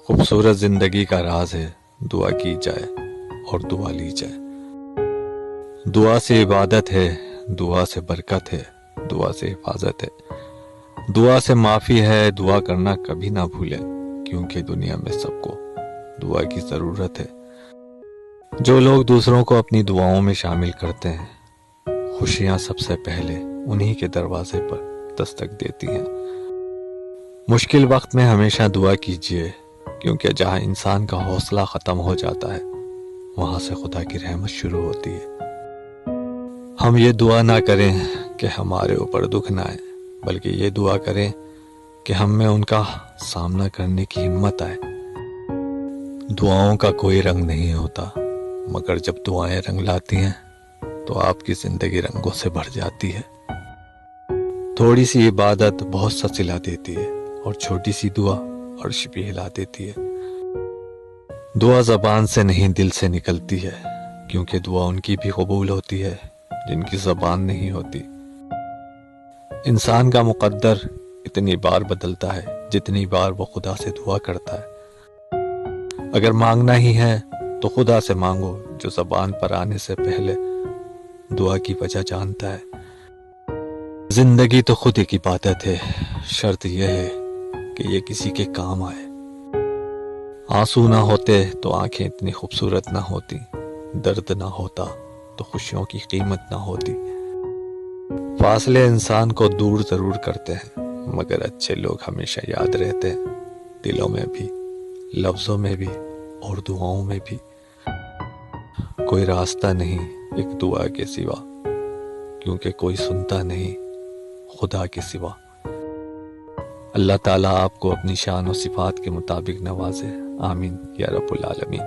خوبصورت زندگی کا راز ہے دعا کی جائے اور دعا لی جائے. دعا سے عبادت ہے، دعا سے برکت ہے، دعا سے حفاظت ہے، دعا سے معافی ہے. دعا کرنا کبھی نہ بھولے کیونکہ دنیا میں سب کو دعا کی ضرورت ہے. جو لوگ دوسروں کو اپنی دعاؤں میں شامل کرتے ہیں، خوشیاں سب سے پہلے انہی کے دروازے پر دستک دیتی ہیں. مشکل وقت میں ہمیشہ دعا کیجیے کیونکہ جہاں انسان کا حوصلہ ختم ہو جاتا ہے وہاں سے خدا کی رحمت شروع ہوتی ہے. ہم یہ دعا نہ کریں کہ ہمارے اوپر دکھ نہ آئے، بلکہ یہ دعا کریں کہ ہم میں ان کا سامنا کرنے کی ہمت آئے. دعاؤں کا کوئی رنگ نہیں ہوتا، مگر جب دعائیں رنگ لاتی ہیں تو آپ کی زندگی رنگوں سے بھر جاتی ہے. تھوڑی سی عبادت بہت سا صلہ دیتی ہے اور چھوٹی سی دعا عرش بھی ہلا دیتی ہے. دعا زبان سے نہیں دل سے نکلتی ہے کیونکہ دعا ان کی بھی قبول ہوتی ہے جن کی زبان نہیں ہوتی. انسان کا مقدر اتنی بار بدلتا ہے جتنی بار وہ خدا سے دعا کرتا ہے. اگر مانگنا ہی ہے تو خدا سے مانگو جو زبان پر آنے سے پہلے دعا کی وجہ جانتا ہے. زندگی تو خود ایک عبادت ہے، شرط یہ ہے کہ یہ کسی کے کام آئے. آنسو نہ ہوتے تو آنکھیں اتنی خوبصورت نہ ہوتی، درد نہ ہوتا تو خوشیوں کی قیمت نہ ہوتی. فاصلے انسان کو دور ضرور کرتے ہیں مگر اچھے لوگ ہمیشہ یاد رہتے ہیں، دلوں میں بھی، لفظوں میں بھی اور دعاؤں میں بھی. کوئی راستہ نہیں ایک دعا کے سوا، کیونکہ کوئی سنتا نہیں خدا کے سوا. اللہ تعالیٰ آپ کو اپنی شان و صفات کے مطابق نوازے. آمین یا رب العالمین.